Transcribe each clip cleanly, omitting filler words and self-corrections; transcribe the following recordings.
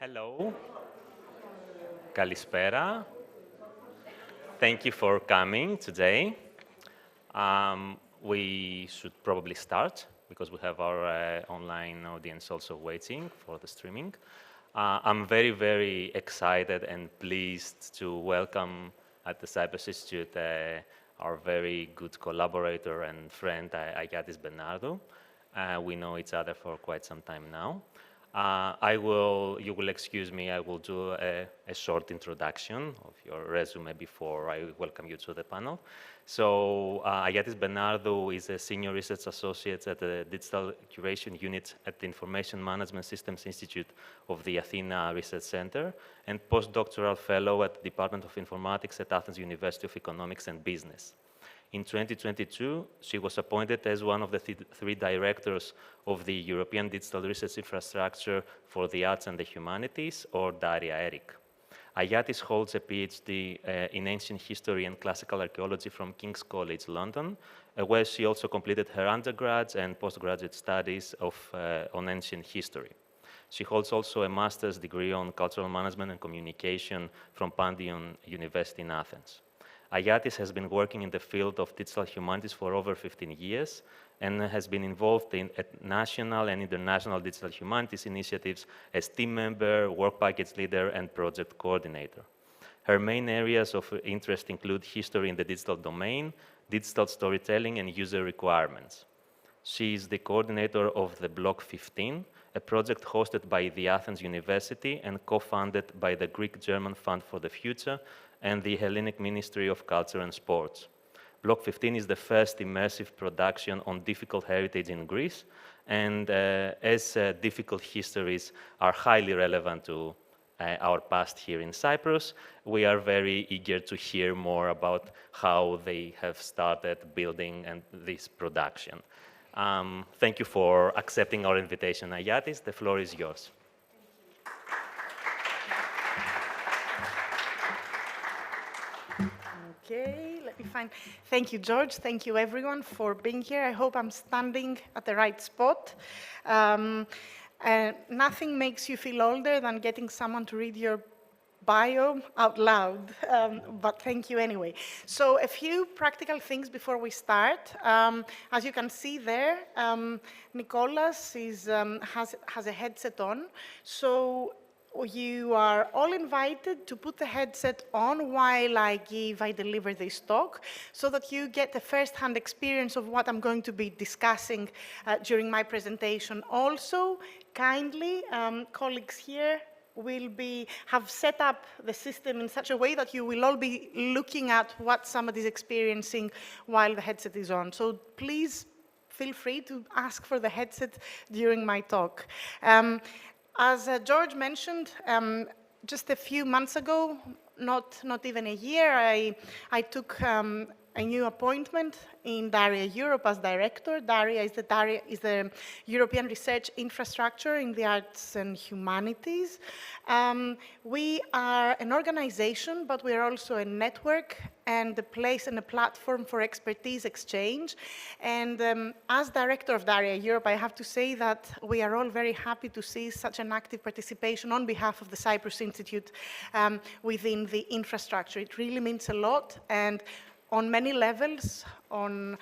Hello. Kalispera. Thank you for coming today. We should probably start because we have our online audience also waiting for the streaming. I'm very, very excited and pleased to welcome at the Cyprus Institute our very good collaborator and friend, Ayatis Bernardo. We know each other for quite some time now. You will excuse me, I will do a short introduction of your resume before I welcome you to the panel. So, Ayatis Bernardo is a Senior Research Associate at the Digital Curation Unit at the Information Management Systems Institute of the Athena Research Center and Postdoctoral Fellow at the Department of Informatics at Athens University of Economics and Business. In 2022, she was appointed as one of the three directors of the European Digital Research Infrastructure for the Arts and the Humanities, or DARIA ERIC. Ayatis holds a PhD in Ancient History and Classical Archaeology from King's College London, where she also completed her undergraduate and postgraduate studies on ancient history. She holds also a master's degree on cultural management and communication from Pantheon University in Athens. Ayatis has been working in the field of digital humanities for over 15 years and has been involved in national and international digital humanities initiatives as team member, work package leader, and project coordinator. Her main areas of interest include history in the digital domain, digital storytelling, and user requirements. She is the coordinator of the Block 15, a project hosted by the Athens University and co-funded by the Greek-German Fund for the Future and the Hellenic Ministry of Culture and Sports. Block 15 is the first immersive production on difficult heritage in Greece, and as difficult histories are highly relevant to our past here in Cyprus, we are very eager to hear more about how they have started building this production. Thank you for accepting our invitation, Ayatis. The floor is yours. Okay, let me find. Thank you, George. Thank you, everyone, for being here. I hope I'm standing at the right spot. Nothing makes you feel older than getting someone to read your bio out loud, but thank you anyway. So a few practical things before we start. As you can see there, Nicolas has a headset on. So you are all invited to put the headset on while I deliver this talk, so that you get a first-hand experience of what I'm going to be discussing during my presentation. Also, kindly, colleagues here have set up the system in such a way that you will all be looking at what somebody is experiencing while the headset is on. So please feel free to ask for the headset during my talk. As George mentioned, just a few months ago, not even a year, I took a new appointment in DARIA Europe as director. DARIA is the European Research Infrastructure in the Arts and Humanities. We are an organization, but we are also a network and a place and a platform for expertise exchange. And as director of DARIA Europe, I have to say that we are all very happy to see such an active participation on behalf of the Cyprus Institute within the infrastructure. It really means a lot, and on many levels, on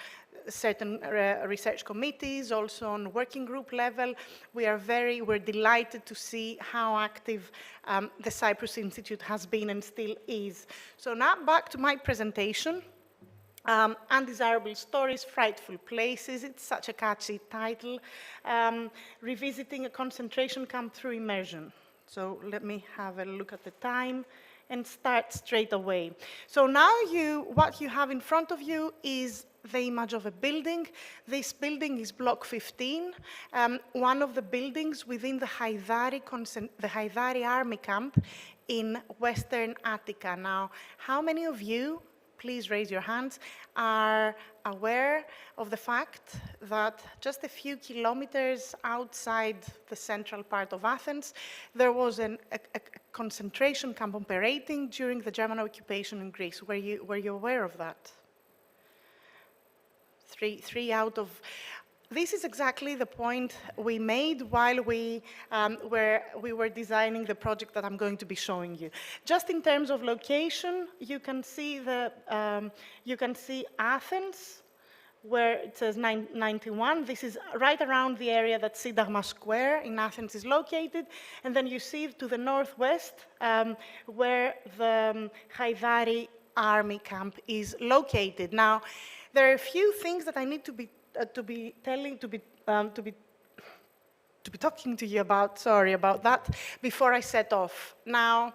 certain research committees, also on working group level, we're delighted to see how active the Cyprus Institute has been and still is. So now back to my presentation. Undesirable Stories, Frightful Places. It's such a catchy title. Revisiting a concentration camp through immersion. So let me have a look at the time and start straight away. So now what you have in front of you is the image of a building. This building is Block 15, one of the buildings within the Haidari Army Camp in Western Attica. Now, how many of you, please raise your hands, are aware of the fact that just a few kilometers outside the central part of Athens, there was a concentration camp operating during the German occupation in Greece? Were you aware of that? Three out of This is exactly the point we made while we were designing the project that I'm going to be showing you. Just in terms of location, you can see Athens, where it says 91. This is right around the area that Syntagma Square in Athens is located. And then you see to the northwest where the Haidari army camp is located. Now, there are a few things that I need to be talking to you about, sorry about that, before I set off. Now,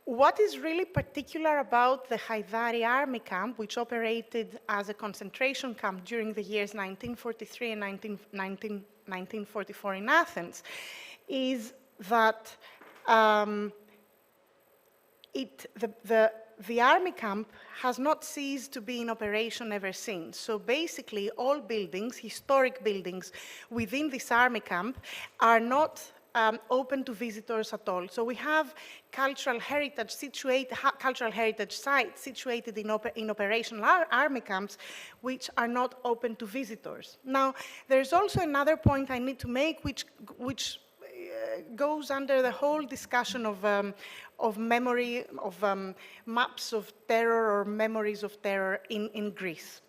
what is really particular about the Haidari army camp, which operated as a concentration camp during the years 1943 and 1944 in Athens, is that the army camp has not ceased to be in operation ever since. So basically, all buildings, historic buildings within this army camp, are not open to visitors at all. So we have cultural heritage sites situated in operational army camps, which are not open to visitors. Now, there's also another point I need to make, which goes under the whole discussion of memory, of maps of terror or memories of terror in Greece.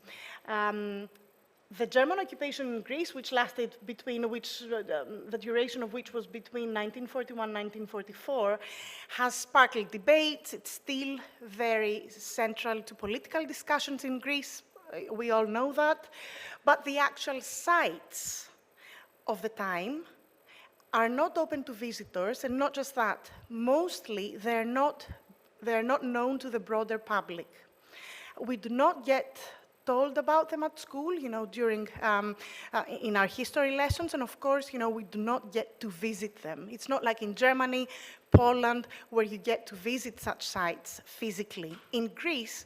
The German occupation in Greece, which lasted the duration of which was between 1941 and 1944, has sparkled debates. It's still very central to political discussions in Greece. We all know that. But the actual sites of the time are not open to visitors, and not just that. Mostly, they're not known to the broader public. We do not get told about them at school, during in our history lessons, and of course, we do not get to visit them. It's not like in Germany, Poland, where you get to visit such sites physically. In Greece,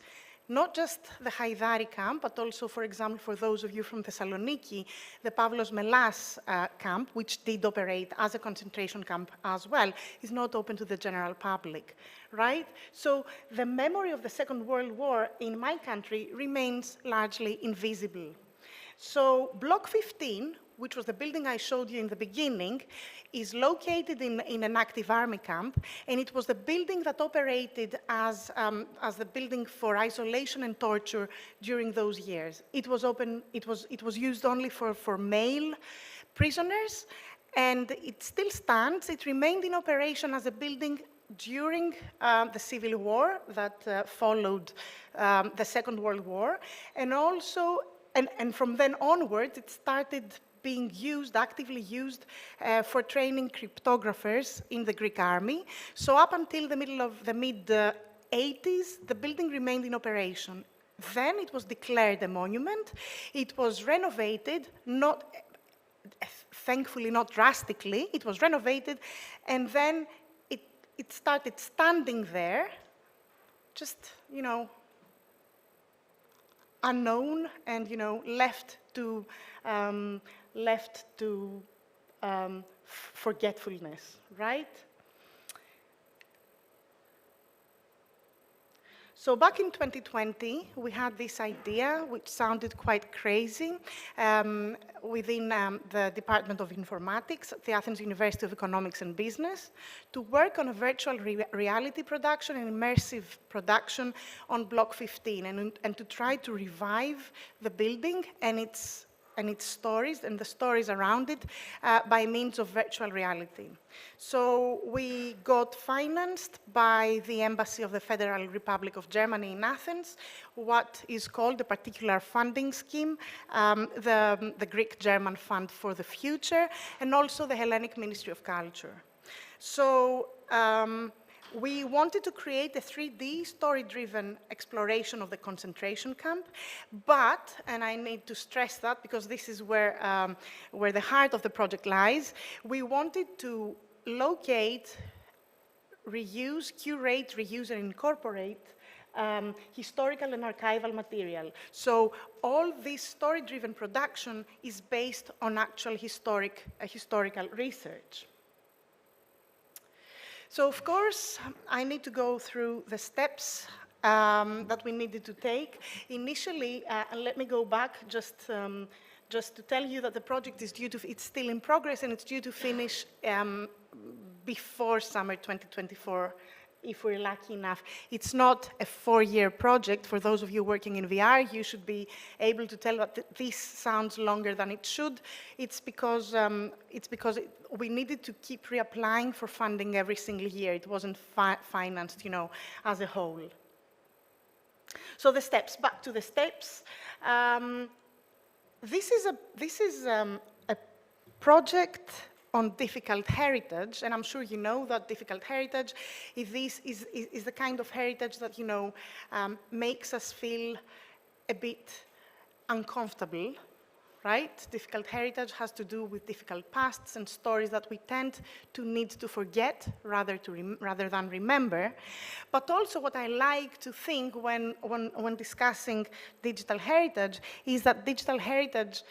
not just the Haidari camp, but also, for example, for those of you from Thessaloniki, the Pavlos Melas camp, which did operate as a concentration camp as well, is not open to the general public, right? So the memory of the Second World War in my country remains largely invisible. So Block 15, which was the building I showed you in the beginning, is located in an active army camp, and it was the building that operated as the building for isolation and torture during those years. It was used only for male prisoners, and it still stands. It remained in operation as a building during the Civil War that followed the Second World War, and also, and from then onwards, it started being actively used for training cryptographers in the Greek army. So up until the mid-80s, the building remained in operation. Then it was declared a monument. It was renovated, thankfully not drastically. It was renovated, and then it started standing there, just, unknown and, left to forgetfulness, right? So back in 2020, we had this idea, which sounded quite crazy, within the Department of Informatics at the Athens University of Economics and Business, to work on a virtual reality production, an immersive production on Block 15, and to try to revive the building and its stories and the stories around it by means of virtual reality. So we got financed by the Embassy of the Federal Republic of Germany in Athens, what is called a particular funding scheme, the Greek-German Fund for the Future, and also the Hellenic Ministry of Culture. So we wanted to create a 3D story-driven exploration of the concentration camp, but, and I need to stress that because this is where the heart of the project lies, we wanted to locate, curate, reuse, and incorporate historical and archival material. So all this story-driven production is based on actual historical research. So of course, I need to go through the steps that we needed to take. Initially, and let me go back just to tell you that the project is it's still in progress and it's due to finish before summer 2024, if we're lucky enough. It's not a 4-year project. For those of you working in VR, you should be able to tell that this sounds longer than it should. It's because we needed to keep reapplying for funding every single year. It wasn't financed, as a whole. So the steps, back to the steps. This is a project on difficult heritage, and I'm sure you know that difficult heritage is the kind of heritage that, makes us feel a bit uncomfortable, right? Difficult heritage has to do with difficult pasts and stories that we tend to need to forget rather than remember. But also what I like to think when discussing digital heritage is that digital heritage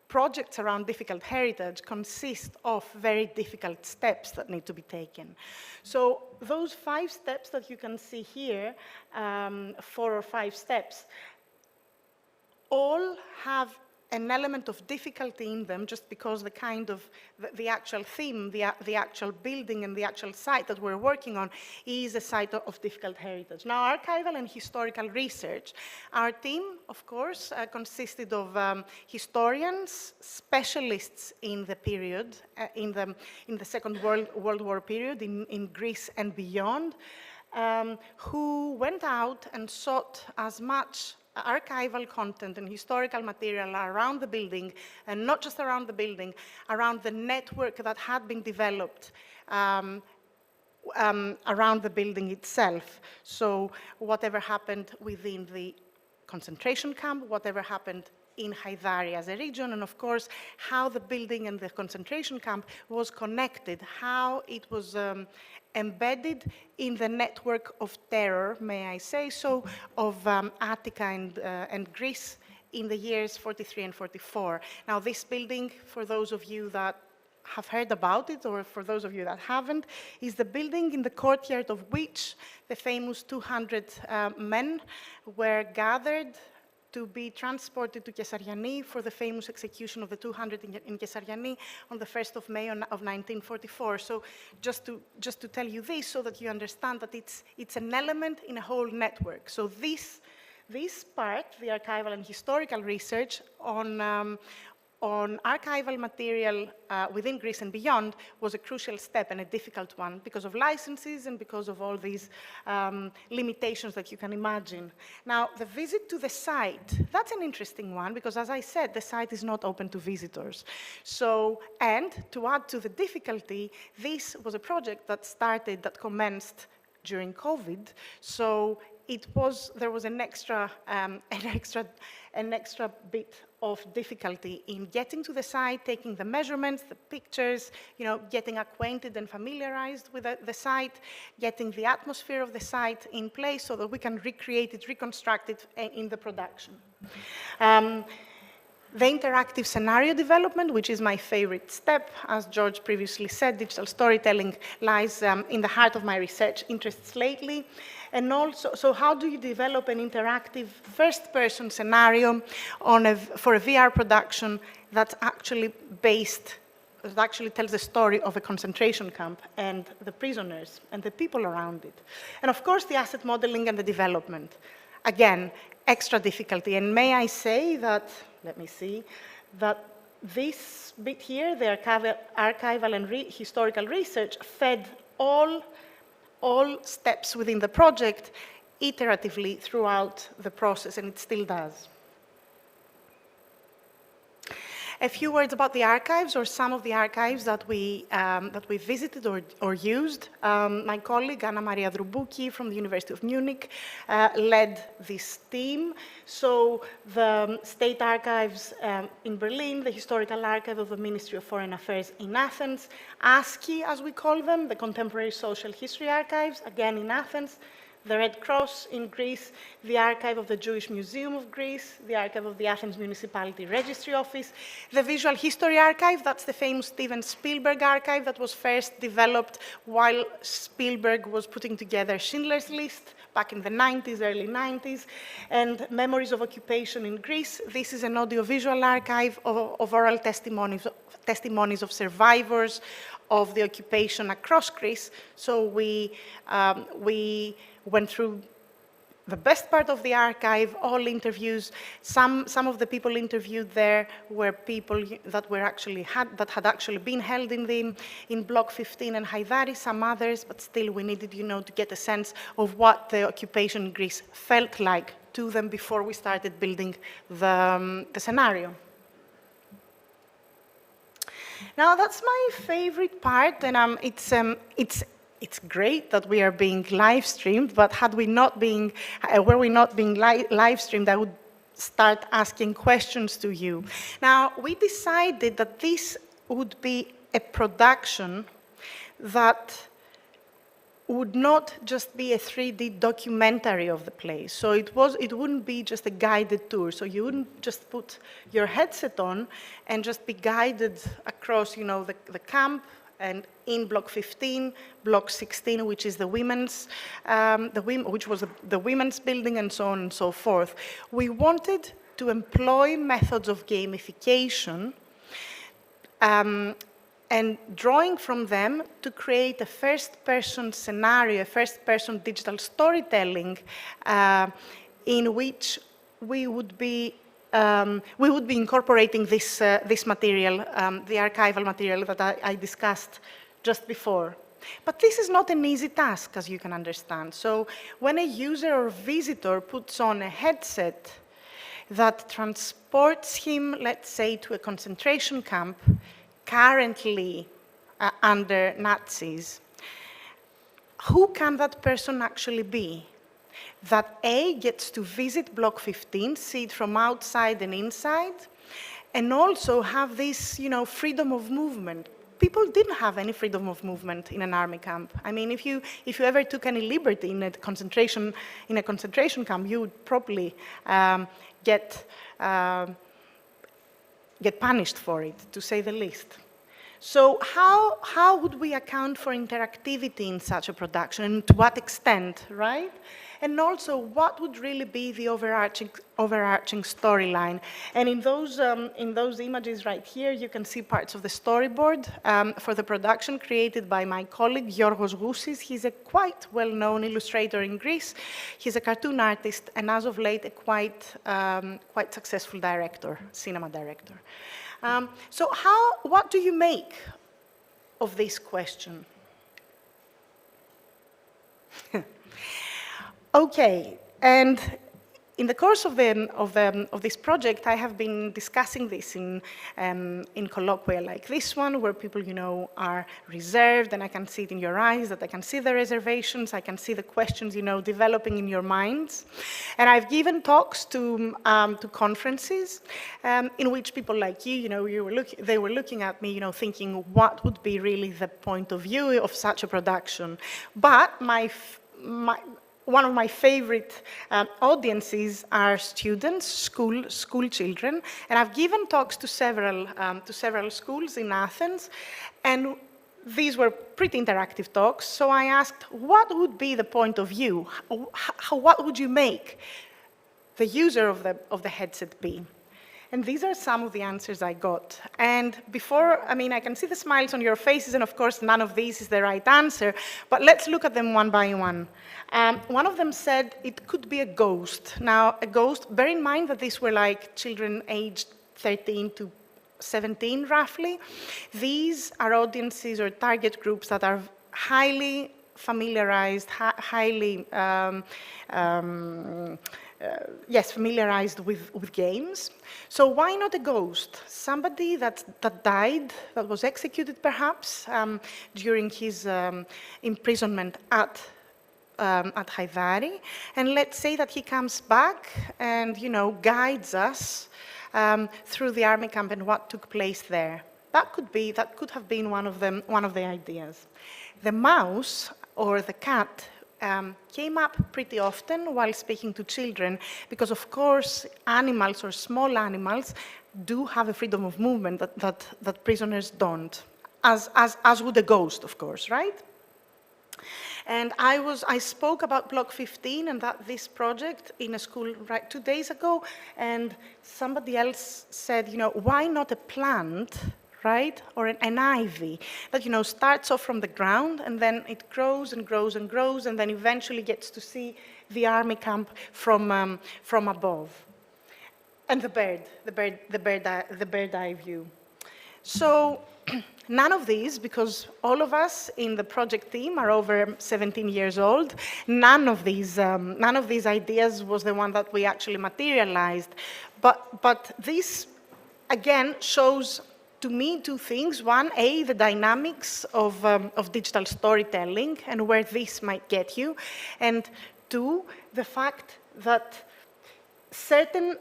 projects around difficult heritage consist of very difficult steps that need to be taken. So those 5 steps that you can see here, 4 or 5 steps, all have an element of difficulty in them just because the actual theme, the actual building and the actual site that we're working on is a site of difficult heritage. Now, archival and historical research. Our team, of course, consisted of historians, specialists in the period, in the Second World War period, in Greece and beyond, who went out and sought as much archival content and historical material around the building, and not just around the building, around the network that had been developed around the building itself. So whatever happened within the concentration camp, whatever happened in Haidari as a region, and of course, how the building and the concentration camp was connected, how it was embedded in the network of terror, may I say so, of Attica and Greece in the years 43 and 44. Now, this building, for those of you that have heard about it, or for those of you that haven't, is the building in the courtyard of which the famous 200 men were gathered to be transported to Kessariani for the famous execution of the 200 in Kessariani on the 1st of May of 1944. So just to tell you this so that you understand that it's an element in a whole network. So this part, the archival and historical research on archival material within Greece and beyond was a crucial step and a difficult one because of licenses and because of all these limitations that you can imagine. Now, the visit to the site, that's an interesting one because, as I said, the site is not open to visitors. So, and to add to the difficulty, this was a project that commenced during COVID. So there was an extra bit of difficulty in getting to the site, taking the measurements, the pictures, getting acquainted and familiarized with the site, getting the atmosphere of the site in place so that we can recreate it, reconstruct it in the production. The interactive scenario development, which is my favorite step, as George previously said, digital storytelling lies in the heart of my research interests lately. And also, so how do you develop an interactive first-person scenario for a VR production that's actually tells the story of a concentration camp and the prisoners and the people around it? And of course, the asset modeling and the development. Again, extra difficulty. And may I say that, let me see, that this bit here, the archival and historical research, fed all steps within the project iteratively throughout the process, and it still does. A few words about the archives, or some of the archives that we visited or used. My colleague, Anna Maria Drubouki from the University of Munich, led this team. So the State Archives in Berlin, the Historical Archive of the Ministry of Foreign Affairs in Athens, ASCII, as we call them, the Contemporary Social History Archives, again in Athens, the Red Cross in Greece, the Archive of the Jewish Museum of Greece, the Archive of the Athens Municipality Registry Office, the Visual History Archive, that's the famous Steven Spielberg archive that was first developed while Spielberg was putting together Schindler's List back in the 90s, early 90s, and Memories of Occupation in Greece. This is an audiovisual archive of oral testimonies of survivors of the occupation across Greece. So we went through the best part of the archive, all interviews. Some of the people interviewed there were people that had actually been held in Block 15 and Haidari, some others, but still we needed, to get a sense of what the occupation in Greece felt like to them before we started building the scenario. Now, that's my favorite part, and it's great that we are being live streamed, but were we not being live streamed, I would start asking questions to you. Now, we decided that this would be a production that would not just be a 3D documentary of the place. So it wouldn't be just a guided tour. So you wouldn't just put your headset on and just be guided across, the camp, and in Block 15, Block 16, which is the women's, which was the women's building, and so on and so forth. We wanted to employ methods of gamification and drawing from them to create a first-person scenario, a first-person digital storytelling in which we would be incorporating this material, the archival material that I discussed just before. But this is not an easy task, as you can understand. So when a user or visitor puts on a headset that transports him, let's say, to a concentration camp, currently under Nazis, who can that person actually be? That A, gets to visit Block 15, see it from outside and inside, and also have this, freedom of movement. People didn't have any freedom of movement in an army camp. I mean, if you ever took any liberty in a concentration camp, you would probably get punished for it, to say the least. So how would we account for interactivity in such a production, and to what extent, right? And also, what would really be the overarching storyline? And in those images right here, you can see parts of the storyboard for the production created by my colleague, Giorgos Goussis. He's a quite well-known illustrator in Greece. He's a cartoon artist, and as of late, a quite successful cinema director. So what do you make of this question? Okay, and in the course of this project, I have been discussing this in colloquia like this one, where people, are reserved, and I can see it in your eyes, that I can see the reservations, I can see the questions, developing in your minds. And I've given talks to conferences in which people like you, they were looking at me, thinking what would be really the point of view of such a production. But one of my favorite audiences are students, school children, and I've given talks to several schools in Athens, and these were pretty interactive talks. So I asked, what would be the point of view? What would you make the user of the headset be? And these are some of the answers I got. And I can see the smiles on your faces, and of course, none of these is the right answer, but let's look at them one by one. One of them said it could be a ghost. Now, a ghost, bear in mind that these were like children aged 13 to 17, roughly. These are audiences or target groups that are highly familiarized, familiarized with games. So why not a ghost? Somebody that died, that was executed perhaps during his imprisonment at Haidari, and let's say that he comes back and guides us through the army camp and what took place there. That could have been one of the ideas. The mouse or the cat came up pretty often while speaking to children, because of course animals or small animals do have a freedom of movement that prisoners don't, as would a ghost, of course, right? And I spoke about Block 15 and this project in a school right 2 days ago, and somebody else said, why not a plant, right, or an ivy that, starts off from the ground and then it grows and grows and grows and then eventually gets to see the army camp from above. And the bird eye view. So none of these, because all of us in the project team are over 17 years old, none of these ideas was the one that we actually materialized. But this, again, shows to me two things. One, the dynamics of digital storytelling and where this might get you. And two, the fact that certain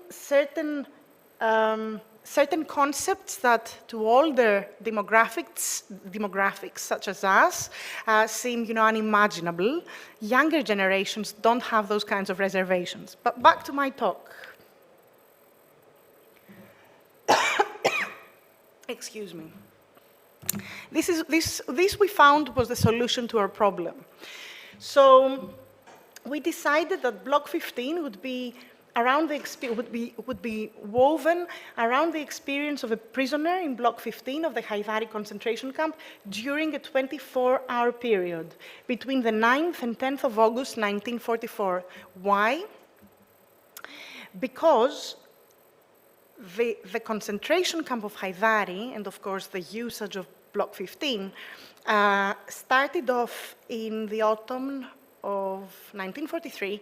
concepts that to older demographics such as us seem, unimaginable. Younger generations don't have those kinds of reservations. But back to my talk. Excuse me. This we found was the solution to our problem. So we decided that Block 15 would be woven around the experience of a prisoner in Block 15 of the Haidari concentration camp during a 24-hour period between the 9th and 10th of August 1944. Why? Because the concentration camp of Haidari, and of course the usage of Block 15, started off in the autumn of 1943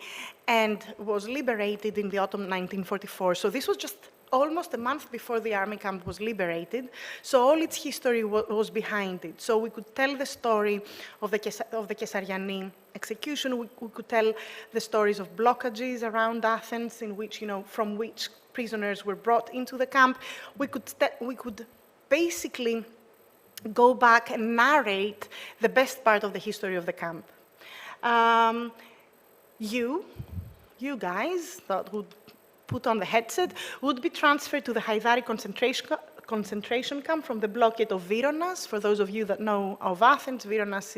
and was liberated in the autumn 1944. So this was just almost a month before the army camp was liberated. So all its history was behind it. So we could tell the story of the Kesariani execution. We could tell the stories of blockages around Athens in which, from which prisoners were brought into the camp. We could basically go back and narrate the best part of the history of the camp. You guys that would put on the headset would be transferred to the Haidari concentration camp from the blockade of Vyronas. For those of you that know of Athens, Vyronas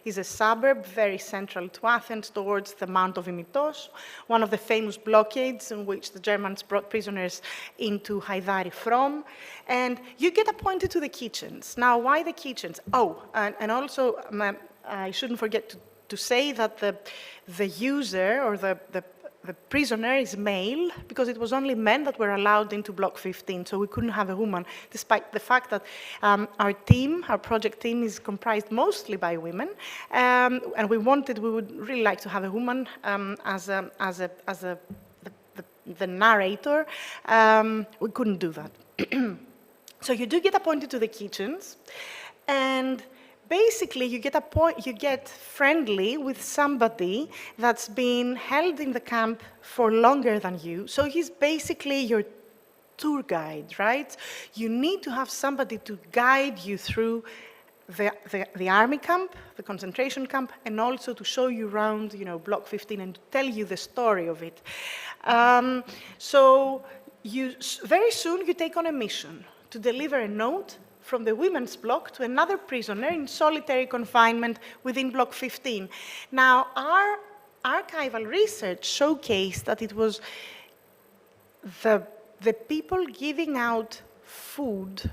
is a suburb very central to Athens towards the Mount of Imitos, one of the famous blockades in which the Germans brought prisoners into Haidari from. And you get appointed to the kitchens. Now, why the kitchens? Oh, and also, I shouldn't forget to say that the user or the prisoner is male, because it was only men that were allowed into Block 15, so we couldn't have a woman, despite the fact that our project team is comprised mostly by women, and we would really like to have a woman as the narrator. We couldn't do that. So you do get appointed to the kitchens, and basically, you get friendly with somebody that's been held in the camp for longer than you. So he's basically your tour guide, right? You need to have somebody to guide you through the army camp, the concentration camp, and also to show you around, Block 15 and to tell you the story of it. So very soon you take on a mission to deliver a note from the women's block to another prisoner in solitary confinement within Block 15. Now, our archival research showcased that it was the people giving out food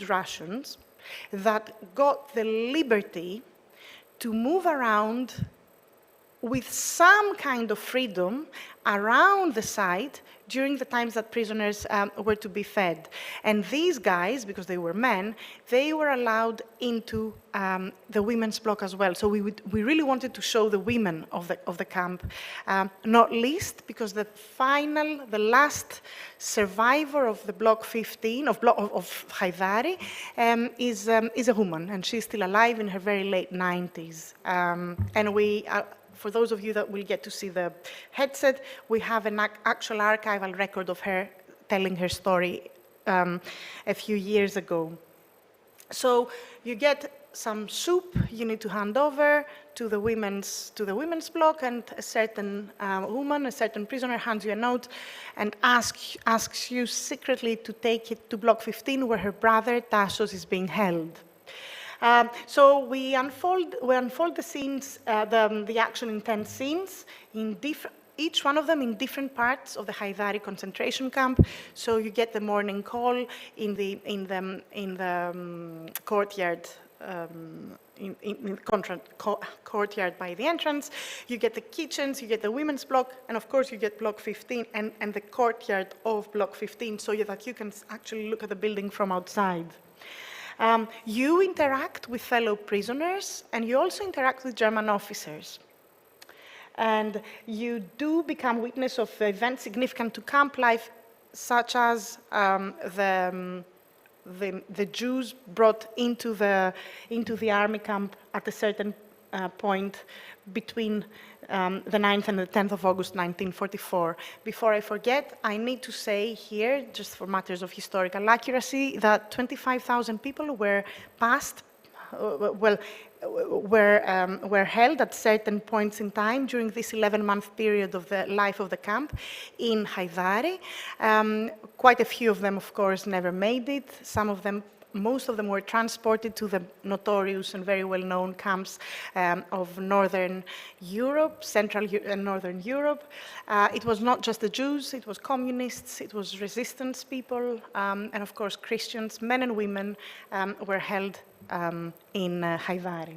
rations, that got the liberty to move around with some kind of freedom around the site during the times that prisoners were to be fed. And these guys, because they were men, they were allowed into the women's block as well. So we really wanted to show the women of the camp, not least because the last survivor of the Block 15, of Haidari, is a woman, and she's still alive in her very late 90s. And we for those of you that will get to see the headset, we have an actual archival record of her telling her story a few years ago. So you get some soup you need to hand over to the women's block, and a certain woman, a certain prisoner hands you a note and asks you secretly to take it to Block 15 where her brother Tassos is being held. So we unfold the scenes, the action in 10 scenes, each one of them in different parts of the Haidari concentration camp. So you get the morning call in the courtyard. Courtyard by the entrance, you get the kitchens, you get the women's block, and of course you get block 15 and the courtyard of block 15, so that you can actually look at the building from outside. You interact with fellow prisoners, and you also interact with German officers. And you do become witness of events significant to camp life, such as the Jews brought into the army camp at a certain point between the 9th and the 10th of August 1944. Before I forget, I need to say here, just for matters of historical accuracy, that 25,000 people were were held at certain points in time during this 11-month period of the life of the camp in Haidari. Quite a few of them, of course, never made it. Most of them were transported to the notorious and very well-known camps of Northern Europe, Central and Northern Europe. It was not just the Jews, it was communists, it was resistance people, and of course Christians, men and women were held in Haidari.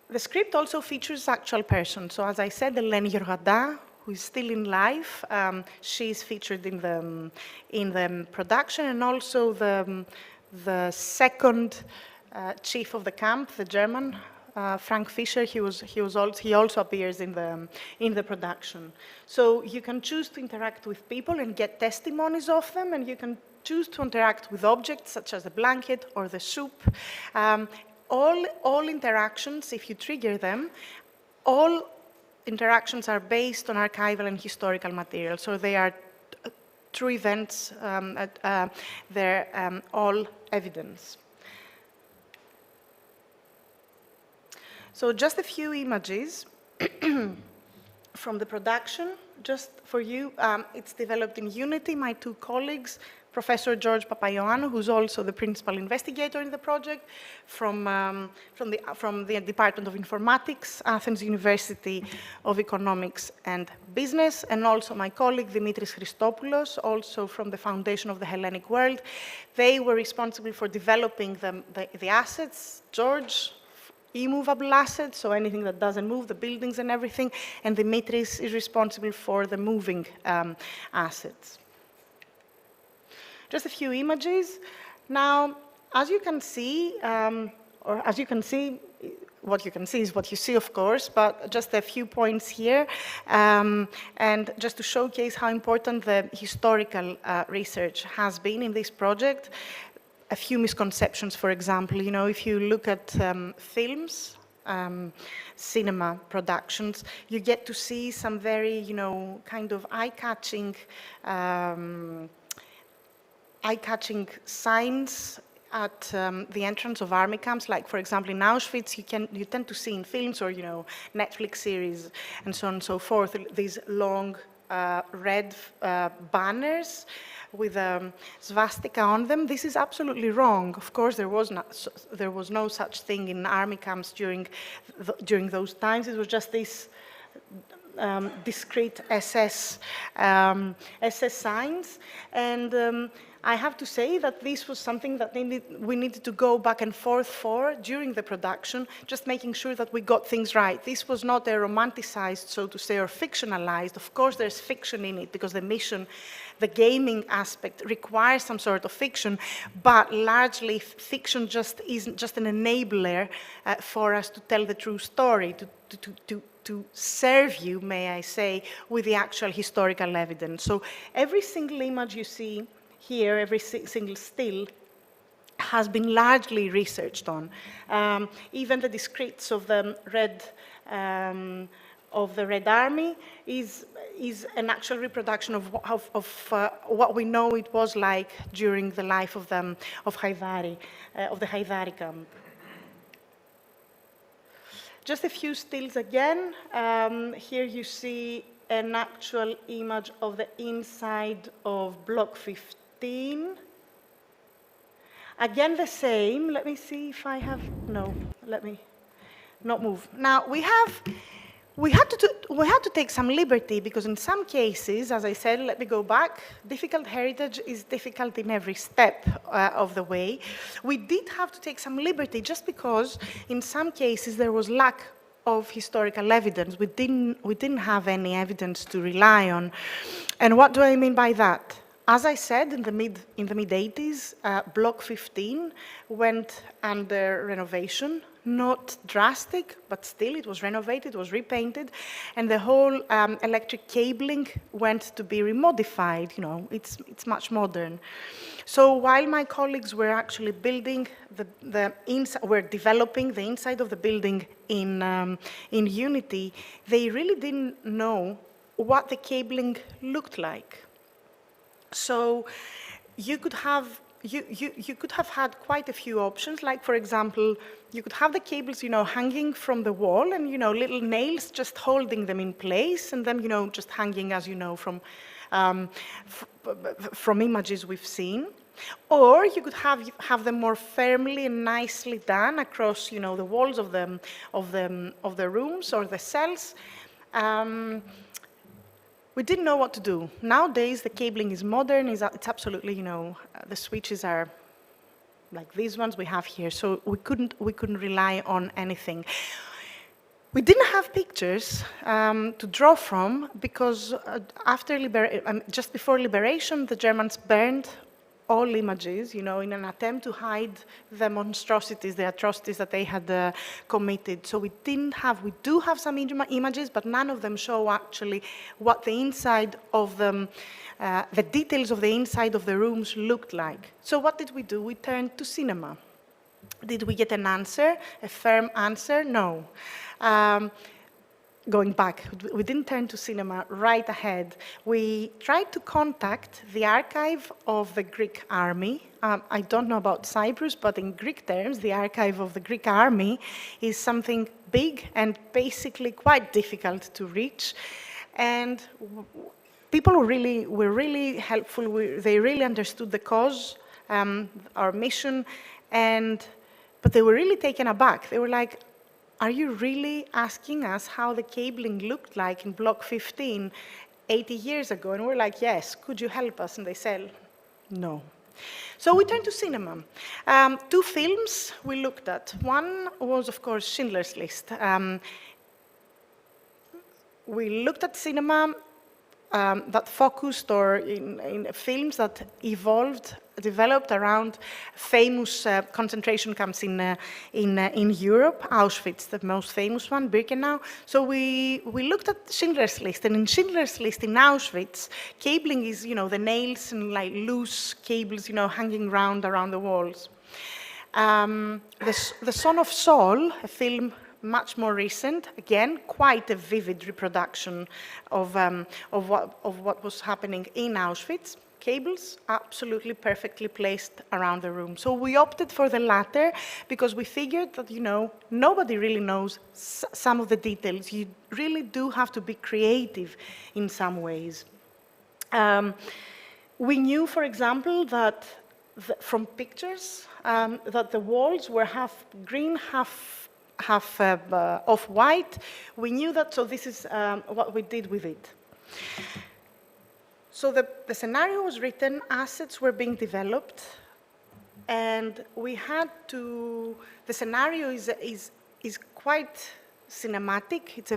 The script also features actual persons. So as I said, Eleni Georgada, who is still in life, she is featured in the production, and also the second chief of the camp, the German, Frank Fischer, he also appears in the production. So you can choose to interact with people and get testimonies of them, and you can choose to interact with objects such as the blanket or the soup. All interactions, if you trigger them, all interactions are based on archival and historical material. So they are true events, they're all evidence. So just a few images from the production, just for you. It's developed in Unity. My two colleagues, Professor George Papaioannou, who's also the principal investigator in the project, from the Department of Informatics, Athens University of Economics and Business, and also my colleague Dimitris Christopoulos, also from the Foundation of the Hellenic World. They were responsible for developing the assets. George, immovable assets, so anything that doesn't move, the buildings and everything, and Dimitris is responsible for the moving assets. Just a few images. Now, as you can see, what you can see is what you see, of course, but just a few points here, and just to showcase how important the historical research has been in this project. A few misconceptions, for example, if you look at films, cinema productions, you get to see some very, kind of eye-catching signs at the entrance of army camps, like, for example, in Auschwitz, you tend to see in films or, Netflix series and so on and so forth, these long red banners with a swastika on them. This is absolutely wrong. Of course, there was no such thing in army camps during those times. It was just this discrete SS signs, and I have to say that this was something that we needed to go back and forth for during the production, just making sure that we got things right. This was not a romanticized, so to say, or fictionalized. Of course, there's fiction in it because the mission, the gaming aspect requires some sort of fiction, but largely fiction just isn't just an enabler for us to tell the true story, to serve you, may I say, with the actual historical evidence. So every single image you see here, every single still, has been largely researched on. Even the discretes of the Red Army is an actual reproduction of what we know it was like during the life of the Haidari camp. Just a few stills again. Here you see an actual image of the inside of Block 15. Again, the same. Let me see if I have, no, let me not move. Now, we had to take some liberty because in some cases, as I said, let me go back, difficult heritage is difficult in every step of the way. We did have to take some liberty just because in some cases there was lack of historical evidence. We didn't have any evidence to rely on. And what do I mean by that? As I said, in the mid-80s, Block 15 went under renovation, not drastic, but still it was renovated, it was repainted, and the whole electric cabling went to be remodified, you know, it's much modern. So while my colleagues were actually building were developing the inside of the building in Unity, they really didn't know what the cabling looked like. So you could have had quite a few options, like for example, you could have the cables, you know, hanging from the wall and, you know, little nails just holding them in place and then, you know, just hanging, as you know, from images we've seen. Or you could have them more firmly and nicely done across, you know, the walls of the rooms or the cells. We didn't know what to do. Nowadays, the cabling is modern. It's absolutely, you know, the switches are like these ones we have here. So we couldn't rely on anything. We didn't have pictures to draw from because just before liberation, the Germans burned all images, you know, in an attempt to hide the monstrosities, the atrocities that they had committed. So we do have some images, but none of them show actually what the inside of the details of the inside of the rooms looked like. So what did we do? We turned to cinema. Did we get an answer, a firm answer? No. Going back, we didn't turn to cinema right ahead. We tried to contact the archive of the Greek army. I don't know about Cyprus, but in Greek terms, the archive of the Greek army is something big and basically quite difficult to reach. And people were really helpful. They really understood the cause, our mission, but they were really taken aback. They were like, are you really asking us how the cabling looked like in Block 15 80 years ago? And we're like, yes, could you help us? And they said, no. So we turned to cinema. Two films we looked at. One was, of course, Schindler's List. We looked at cinema that focused in films that developed around famous concentration camps in Europe, Auschwitz, the most famous one, Birkenau. So we looked at Schindler's List, and in Schindler's List in Auschwitz, cabling is, you know, the nails and like loose cables, you know, hanging around the walls. The Son of Saul, a film much more recent, again, quite a vivid reproduction of what was happening in Auschwitz. Cables absolutely perfectly placed around the room. So we opted for the latter because we figured that, you know, nobody really knows some of the details. You really do have to be creative in some ways. We knew, for example, that from pictures, that the walls were half green, half off-white. We knew that, so this is what we did with it. So the scenario was written, assets were being developed, and we had to, the scenario is quite cinematic. It's a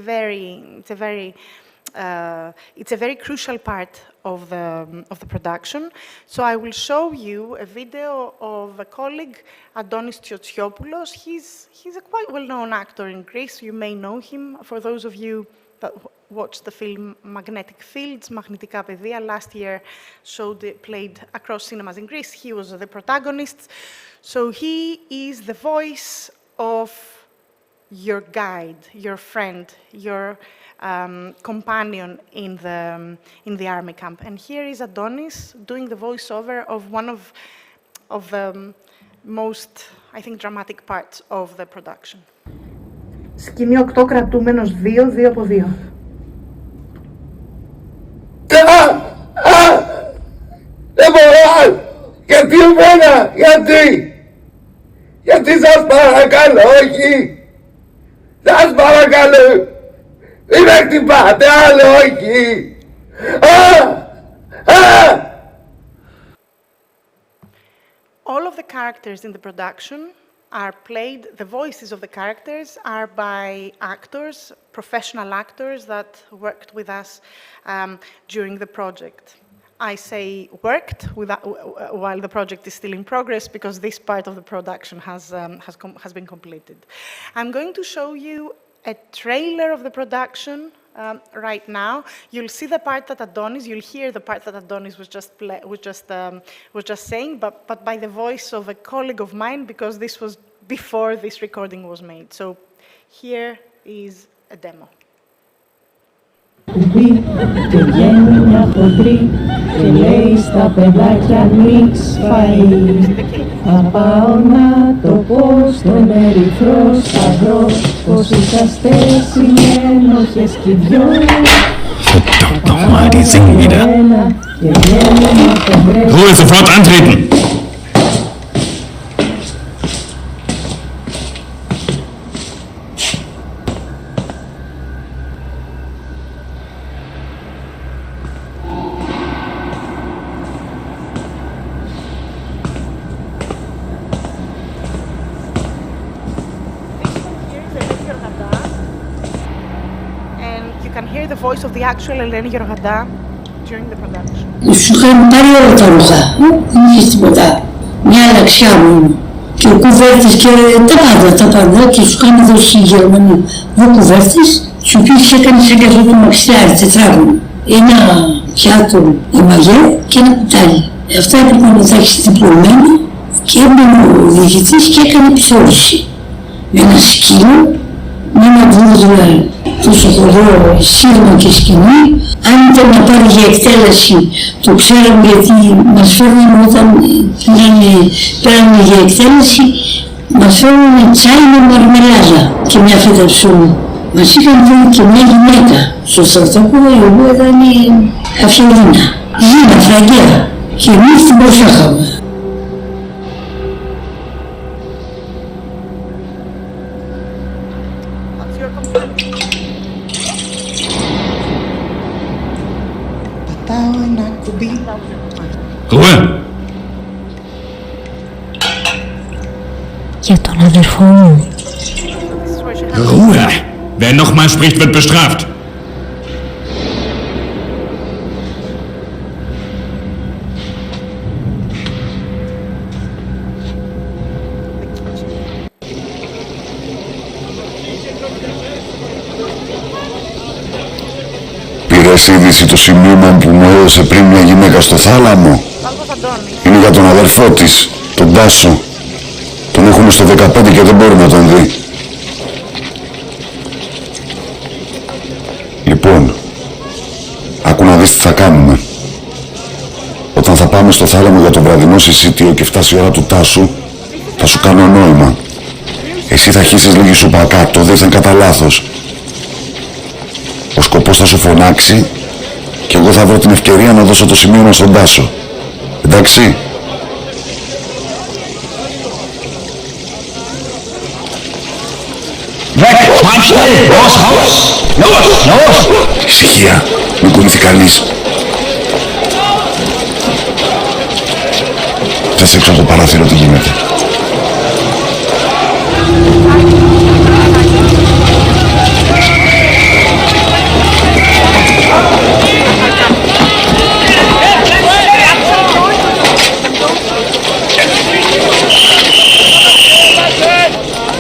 very crucial part of the production. So I will show you a video of a colleague, Adonis Tiotsiopoulos. He's a quite well-known actor in Greece. You may know him. For those of you that watched the film Magnetic Fields, Magnetica Pedia, last year played across cinemas in Greece. He was the protagonist. So he is the voice of your guide, your friend, your companion in the army camp. And here is Adonis doing the voiceover of one of the most, I think, dramatic parts of the production. Σκηνή 8, κρατούμενος 2, 2 από 2. Δεν μπορώ! Γιατί εμένα! Γιατί! Γιατί σας παρακαλώ, όχι! Σας παρακαλώ! Μην με χτυπάτε, άλλο όχι! All of the characters in the production are played, the voices of the characters are by actors, professional actors that worked with us during the project. I say worked while the project is still in progress because this part of the production has been completed. I'm going to show you a trailer of the production right now. You'll see the part that Adonis, you'll hear the part that Adonis was just saying, but by the voice of a colleague of mine because this was before this recording was made. So here is a demo. Κουμπί και βγαίνει μια χοντρή και λέει στα παιδάκια ανοίξ φαΐ. Θα πάω να το πω στον ερυθρό σταυρό πως είσαστε συνένοχες κι δυο. Verdammt nochmal, die singen wieder. Ruhe, sofort antreten! Voice of the actual Eleni Georgada during the production. Σου είχαν πάρει όλα τα ρούχα, δεν είχες τίποτα. Μια αλλαξιά μόνο. Και ο κουβέρτης και τα πάντα και σου είχαν δώσει οι Γερμανοί δύο κουβέρτες, τους οποίους έκανε σαν καθόλου το μαξιλάρι, τετράγωνο. Ένα πιάτο εμαγέ και ένα κουτάλι. Αυτά έπρεπε να τα έχεις διπλωμένα και έμπαινε ο διηγητής και έκανε επιθεώρηση. Με ένα σκύλο, με ένα βούδουλα τόσο χωρό σύρμα και σκηνή. Αν ήταν να πάρει για εκτέλεση, το ξέραμε γιατί μας φέρνουν όταν πέραμε για εκτέλεση, μας φέρνουν τσάι με μαρμελάδα και μια φέτα ψωμί. Μας είχαν φέρει και μια γυναίκα στο στρατόπεδο, η οποία ήταν Καυσολίνα, Γίνα, Φραγκαία και εμείς την προσέχαμε. Ruhe! Για τον αδερφό μου. Ruhe! Wer nochmal spricht, wird bestraft. Πήρες είδηση το σημείωμα που μου έδωσε πριν μια γυναίκα στο θάλαμο? Είναι για τον αδερφό της, τον Τάσο. Τον έχουν στο 15 και δεν μπορεί να τον δει. Λοιπόν, άκου να δεις τι θα κάνουμε. Όταν θα πάμε στο θάλαμο για το βραδινό συσίτιο και φτάσει η ώρα του Τάσου, θα σου κάνω νόημα. Εσύ θα χύσεις λίγη σούπα κάτω, δεν ήταν κατά λάθος. Ο σκοπός θα σου φωνάξει και εγώ θα βρω την ευκαιρία να δώσω το σημείωμα στον Τάσο. Εντάξει. Ησυχία, μην κουνηθεί κανείς. Θες έξω από το παράθυρο τι γίνεται.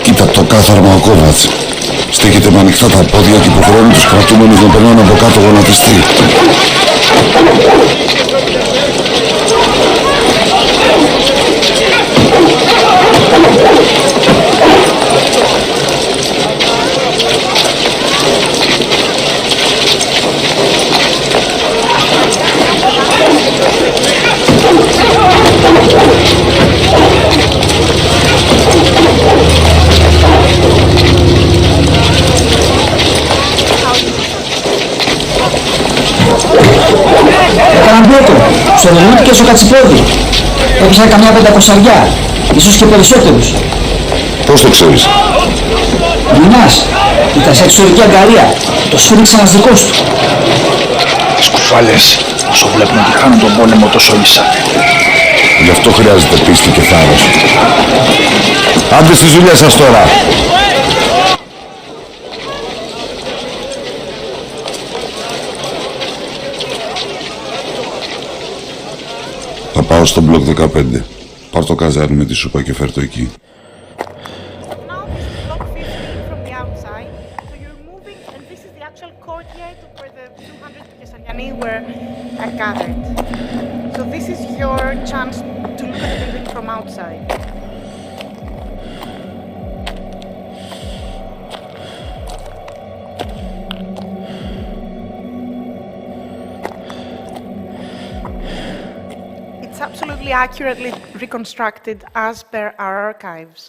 Κοίτα το κάθαρμα ο Κόβατς. Στέκεται με ανοιχτά τα πόδια και υποχρεώνει τους κρατούμενους να περνάνε από κάτω γονατιστή. Στο δελούτηκε στο κατσιπόδι. Έπισα καμιά 500, ίσως και περισσότερους. Πώς το ξέρεις? Γυνάς, ήταν σε εξωτερική αγκαρία. Το σφύριξε ένας δικός του. Οι σκουφάλες, όσο βλέπουν ότι χάνουν τον πόλεμο, τόσο ίσα. Γι' αυτό χρειάζεται πίστη και θάρρος. Άντε στις δουλειές σας τώρα! Θα πάω στο μπλοκ 15. Πάρ' το καζάρι με τη σούπα και φέρ' το εκεί. Now this is block 15 from the outside. So you're moving, and this is the actual courtyard where the 200 Thessaliani were gathered. So this is your chance to look at the building from outside. It's absolutely accurately reconstructed as per our archives.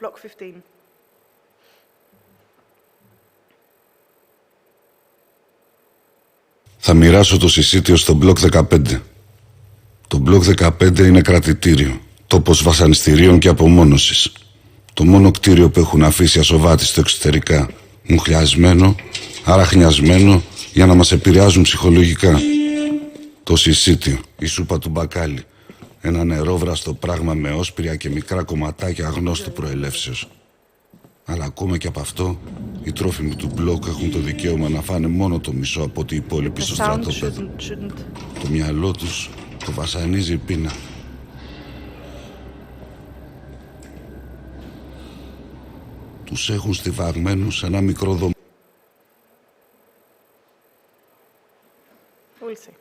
Block 15. Θα μοιράσω το συσίτιο στο μπλοκ 15. Το μπλοκ 15 είναι κρατητήριο, τόπος βασανιστήριων και απομόνωσης. Το μόνο κτίριο που έχουν αφήσει ασοβάτιστο εξωτερικά, μουχλιασμένο, αραχνιασμένο, για να μας επηρεάζουν ψυχολογικά. Το συσίτιο, η σούπα του μπακάλι, ένα νερόβραστο πράγμα με όσπρια και μικρά κομματάκια αγνώστου προελεύσεως. Αλλά ακόμα και από αυτό, οι τρόφιμοι του μπλοκ έχουν το δικαίωμα να φάνε μόνο το μισό από ό,τι οι υπόλοιποι στο στρατόπεδο. Το μυαλό τους το βασανίζει η πείνα. Τους έχουν στιβαγμένους σε ένα μικρό δωμάτιο. We'll see.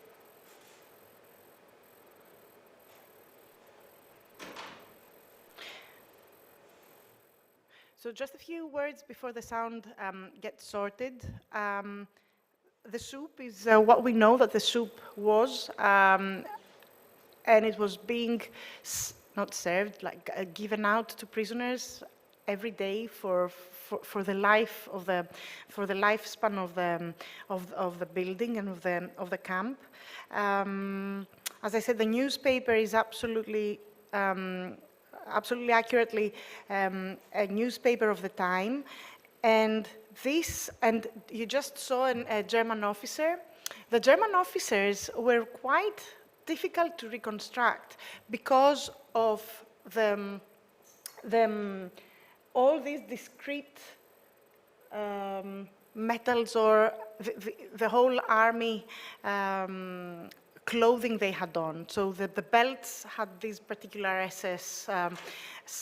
So just a few words before the sound gets sorted. The soup is what we know that the soup was, and it was being not served, like given out to prisoners every day for the life of the lifespan of the building and of the camp. As I said, the newspaper is absolutely accurately a newspaper of the time, and you just saw a German officer. The German officers were quite difficult to reconstruct because of all these discrete metals or the whole army clothing they had on. So the belts had these particular SS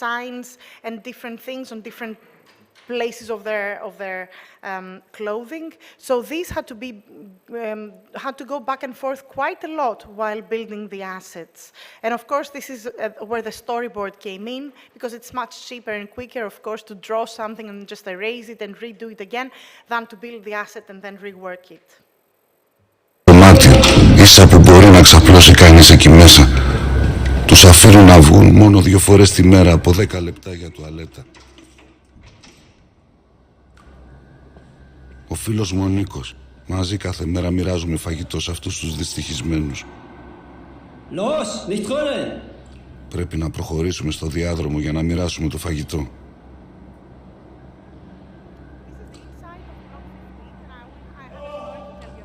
signs and different things on different places of their clothing. So these had to go back and forth quite a lot while building the assets. And of course, this is where the storyboard came in, because it's much cheaper and quicker, of course, to draw something and just erase it and redo it again than to build the asset and then rework it. Ίσα που μπορεί να ξαπλώσει κανείς εκεί μέσα. Τους αφήνουν να βγουν μόνο 2 φορές τη μέρα από 10 λεπτά για τουαλέτα. Ο φίλος μου ο Νίκος. Μαζί κάθε μέρα μοιράζουμε φαγητό σε αυτούς τους δυστυχισμένους. Los, nicht trödeln! Πρέπει να προχωρήσουμε στο διάδρομο για να μοιράσουμε το φαγητό.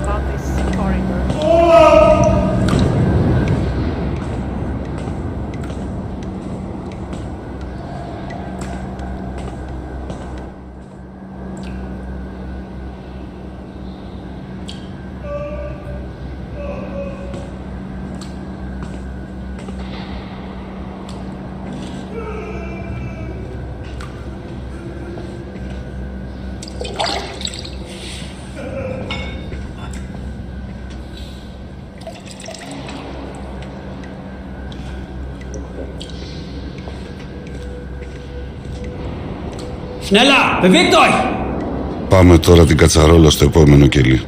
About this corridor. Schneller! Bewegt euch! Πάμε τώρα την κατσαρόλα στο επόμενο κελί.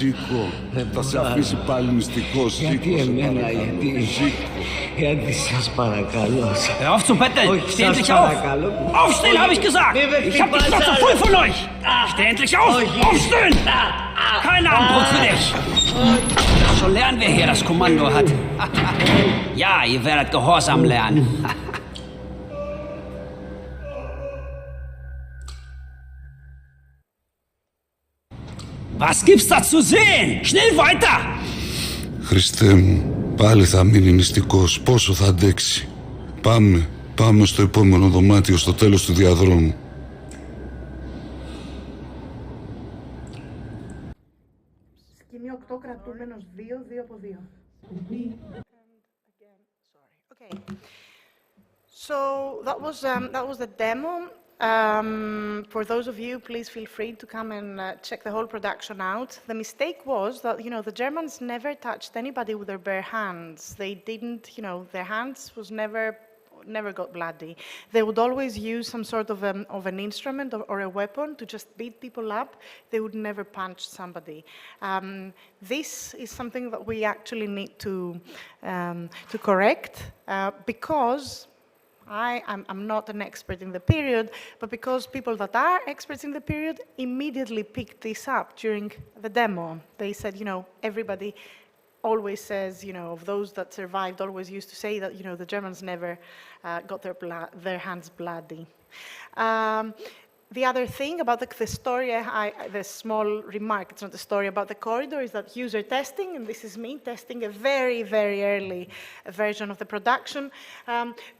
Σήκω. Θα σε αφήσει πάλι μυστικό. Γιατί εμένα, γιατί σας παρακαλώ. Hör auf zu betteln! Steh endlich auf! Aufstehen, habe ich gesagt! Ich hab die Schnauze voll von euch! Steh endlich auf! Aufstehen! Kein Armbrot für dich! Schon lernen wir hier das Kommando hat. Ja, ihr werdet Gehorsam lernen. Was gibt's da zu sehen? Schnell weiter! Χριστέ μου, πάλι θα μείνει νηστικός. Πόσο θα αντέξει. Πάμε στο επόμενο δωμάτιο, στο τέλος του διαδρόμου. Σκηνή 8, κρατούμενος 2, 2 από 2. Okay. So that was the demo. For those of you, please feel free to come and check the whole production out. The mistake was that, the Germans never touched anybody with their bare hands. They didn't, their hands was never got bloody. They would always use some sort of an instrument or a weapon to just beat people up. They would never punch somebody. This is something that we actually need to correct because I'm not an expert in the period, but because people that are experts in the period immediately picked this up during the demo. They said, everybody always says, of those that survived, always used to say that, the Germans never got their hands bloody. The other thing about the story, the small remark, it's not a story about the corridor, is that user testing, and this is me testing a very, very early version of the production.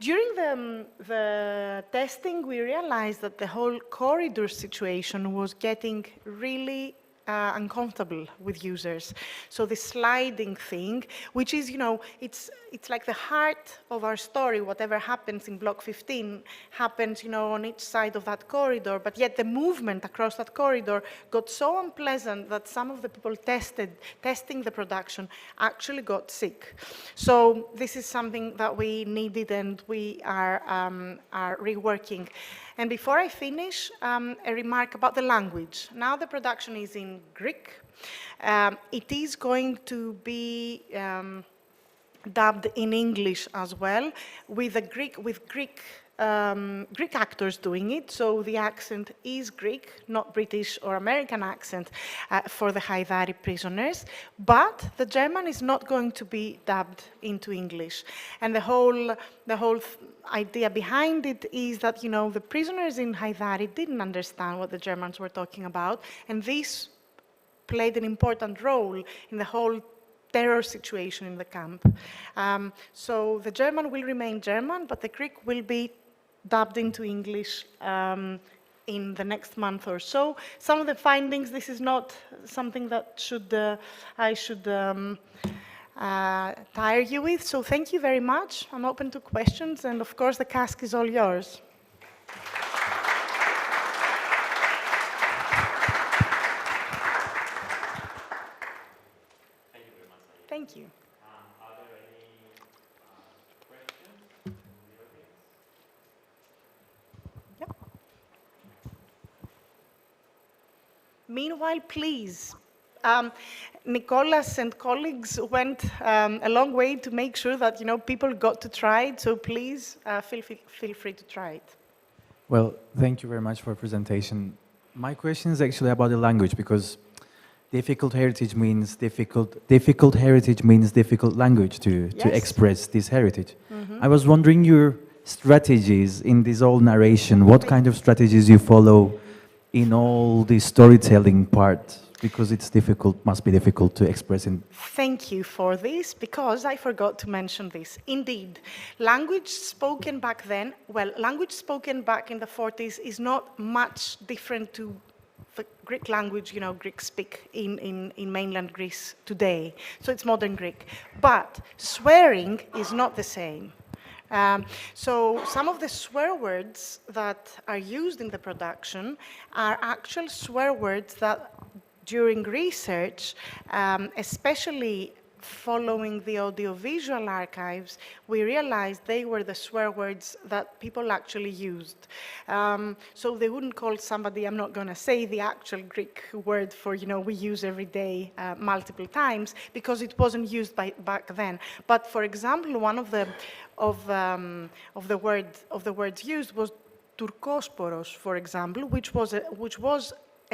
During the testing, we realized that the whole corridor situation was getting really uncomfortable with users. So the sliding thing, which is, it's like the heart of our story. Whatever happens in block 15 happens, on each side of that corridor, but yet the movement across that corridor got so unpleasant that some of the people testing the production actually got sick. So this is something that we needed and we are reworking. And before I finish, a remark about the language. Now the production is in Greek. It is going to be dubbed in English as well, with Greek actors doing it. So the accent is Greek, not British or American accent for the Haidari prisoners. But the German is not going to be dubbed into English. And the whole idea behind it is that, the prisoners in Haidari didn't understand what the Germans were talking about. And this played an important role in the whole terror situation in the camp. So the German will remain German, but the Greek will be dubbed into English in the next month or so. Some of the findings, this is not something that I should tire you with. So thank you very much. I'm open to questions, and of course the cask is all yours. Thank you. Are there any questions from the audience? Yep. Meanwhile, please, Nicholas and colleagues went a long way to make sure that people got to try it. So please feel free to try it. Well, thank you very much for the presentation. My question is actually about the language, because difficult heritage means difficult language to express this heritage. Mm-hmm. I was wondering your strategies in this whole narration. What kind of strategies you follow in all the storytelling part? Because it's must be difficult to express in. Thank you for this, because I forgot to mention this. Indeed, language spoken back then, language spoken back in the 40s is not much different to the Greek language, Greek speak in mainland Greece today. So it's modern Greek. But swearing is not the same. So some of the swear words that are used in the production are actual swear words that during research, especially following the audiovisual archives, we realized they were the swear words that people actually used. So they wouldn't call somebody, I'm not going to say the actual Greek word for, we use every day multiple times, because it wasn't used back then. But for example, one of the words used was Turkosporos, for example, which was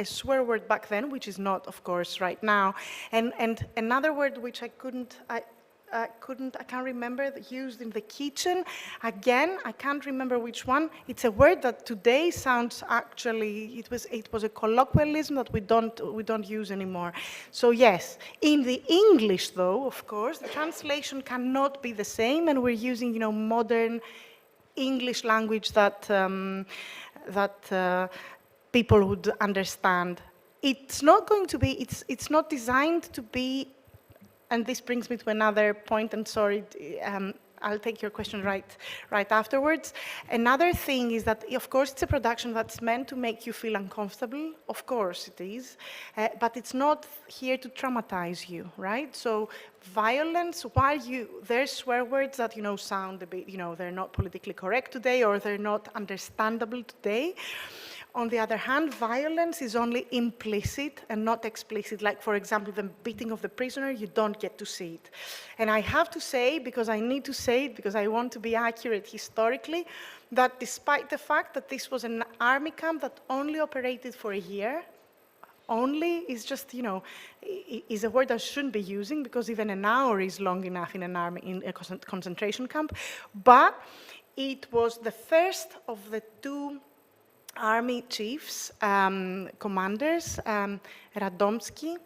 a swear word back then, which is not, of course, right now. And another word which I can't remember, used in the kitchen. Again, I can't remember which one. It's a word that today sounds actually, it was a colloquialism that we don't use anymore. So yes, in the English though, of course, the translation cannot be the same, and we're using, modern English language that people would understand. It's not going to be, it's not designed to be, and this brings me to another point, and sorry, I'll take your question right afterwards. Another thing is that, of course, it's a production that's meant to make you feel uncomfortable. Of course it is, but it's not here to traumatize you, right? So violence, while there's swear words that, sound a bit, they're not politically correct today, or they're not understandable today. On the other hand, violence is only implicit and not explicit. Like, for example, the beating of the prisoner, you don't get to see it. And I have to say, because I need to say it, because I want to be accurate historically, that despite the fact that this was an army camp that only operated for a year, only is just, is a word I shouldn't be using, because even an hour is long enough in a concentration camp. But it was the first of the two army chiefs, commanders, Radomski,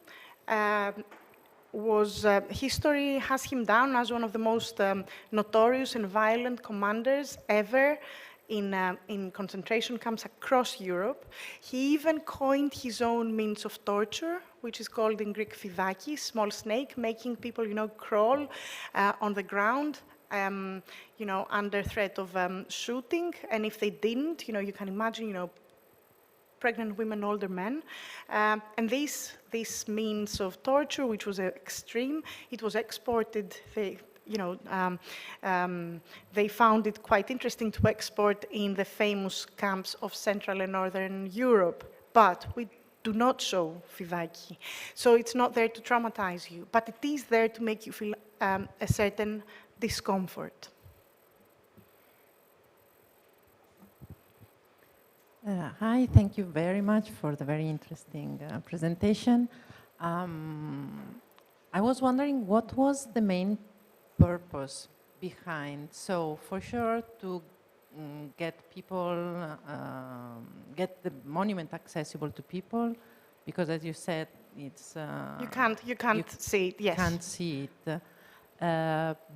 history has him down as one of the most notorious and violent commanders ever in concentration camps across Europe. He even coined his own means of torture, which is called in Greek fidaki, small snake, making people, crawl on the ground, under threat of shooting. And if they didn't, you can imagine, pregnant women, older men. And this means of torture, which was extreme, it was exported. They found it quite interesting to export in the famous camps of Central and Northern Europe. But we do not show fidaki. So it's not there to traumatize you, but it is there to make you feel a certain discomfort. Hi, thank you very much for the very interesting presentation. I was wondering, what was the main purpose behind? So for sure to get people, get the monument accessible to people, because as you said, it's you can't see it. Yes, can't see it.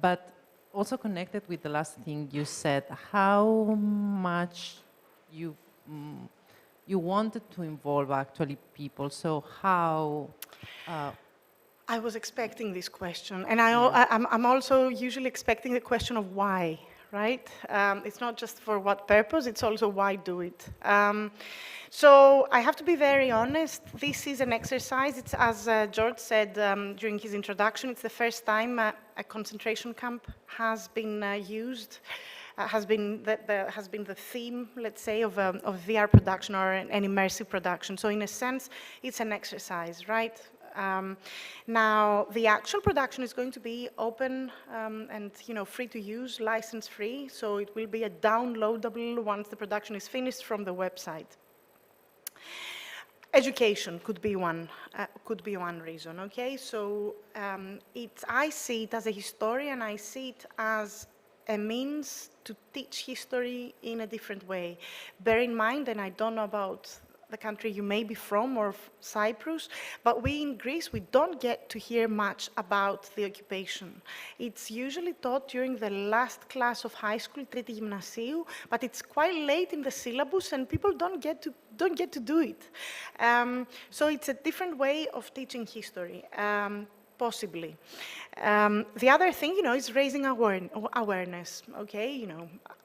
But also connected with the last thing you said, how much you wanted to involve actually people. So how? I was expecting this question, and I'm also usually expecting the question of why, right? It's not just for what purpose, it's also why do it. So I have to be very honest, this is an exercise. It's, as George said during his introduction, it's the first time a concentration camp has been used, has been the theme, let's say, of VR production or an immersive production. So in a sense, it's an exercise, right? Now, the actual production is going to be open and free to use, license free. So it will be a downloadable once the production is finished from the website. Education could be one reason. Okay, so I see it as a historian. I see it as a means to teach history in a different way. Bear in mind, and I don't know about the country you may be from, or Cyprus, but we in Greece, we don't get to hear much about the occupation. It's usually taught during the last class of high school, Triti Gymnasiou, but it's quite late in the syllabus and people don't get to do it. So it's a different way of teaching history. Possibly. The other thing, is raising awareness, okay?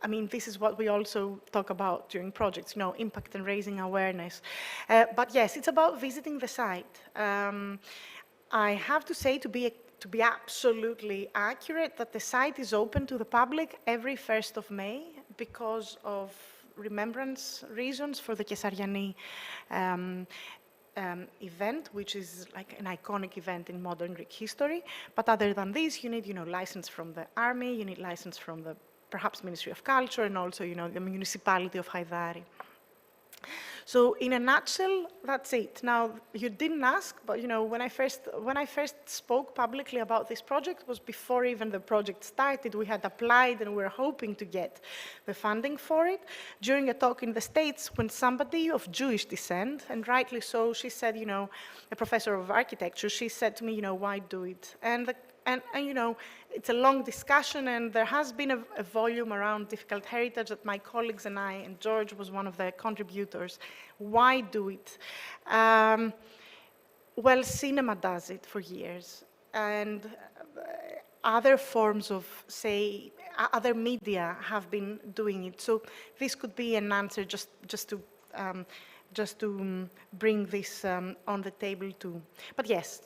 I mean, this is what we also talk about during projects, impact and raising awareness. But yes, it's about visiting the site. I have to say, to be to be absolutely accurate, that the site is open to the public every 1st of May because of remembrance reasons for the Kesariani event, which is like an iconic event in modern Greek history. But other than this, you need, license from the army, you need license from the perhaps Ministry of Culture, and also, the municipality of Haidari. So in a nutshell, that's it. Now, you didn't ask, but when I first spoke publicly about this project was before even the project started. We had applied and we were hoping to get the funding for it. During a talk in the States, when somebody of Jewish descent, and rightly so, she said, a professor of architecture, she said to me, why do it? And it's a long discussion, and there has been a volume around difficult heritage that my colleagues and I, and George was one of the contributors. Why do it? Well, cinema does it for years, and other forms of, say, other media have been doing it. So this could be an answer just to bring this on the table too. But yes.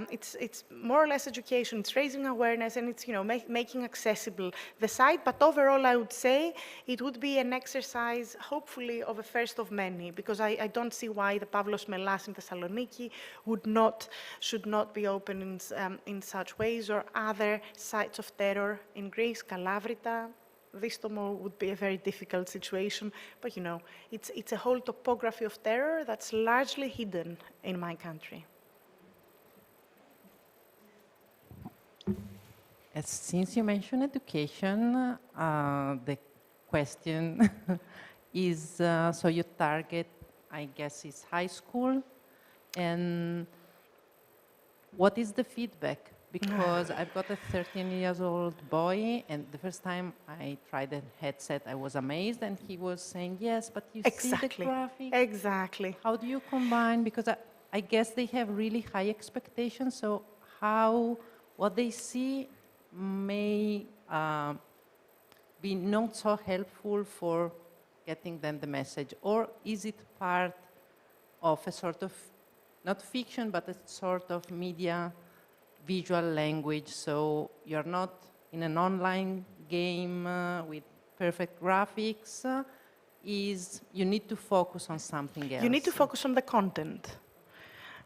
It's more or less education, it's raising awareness, and it's making accessible the site. But overall, I would say it would be an exercise, hopefully, of a first of many, because I don't see why the Pavlos Melas in Thessaloniki should not be open in such ways, or other sites of terror in Greece, Kalavrita. Vistomo would be a very difficult situation, but it's a whole topography of terror that's largely hidden in my country. Since you mentioned education, the question is, so your target, I guess, is high school, and what is the feedback? Because I've got a 13-year-old boy, and the first time I tried a headset, I was amazed, and he was saying, yes, but you see the graphics. Exactly. How do you combine? Because I guess they have really high expectations, so what they see may be not so helpful for getting them the message? Or is it part of a sort of, not fiction, but a sort of media visual language? So you're not in an online game with perfect graphics. You need to focus on something else. You need to focus on the content.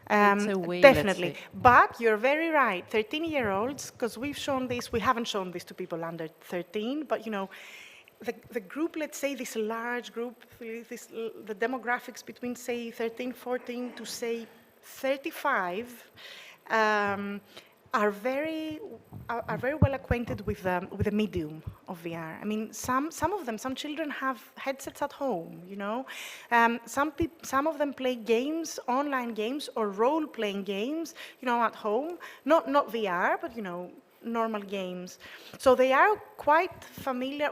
Way, definitely. But you're very right. 13-year-olds, because we haven't shown this to people under 13, but the group, let's say this large group, the demographics between, say, 13, 14 to, say, 35, are very well acquainted with the medium of VR. I mean, some children have headsets at home. Some of them play games, online games, or role-playing games, at home. Not VR, but normal games. So they are quite familiar.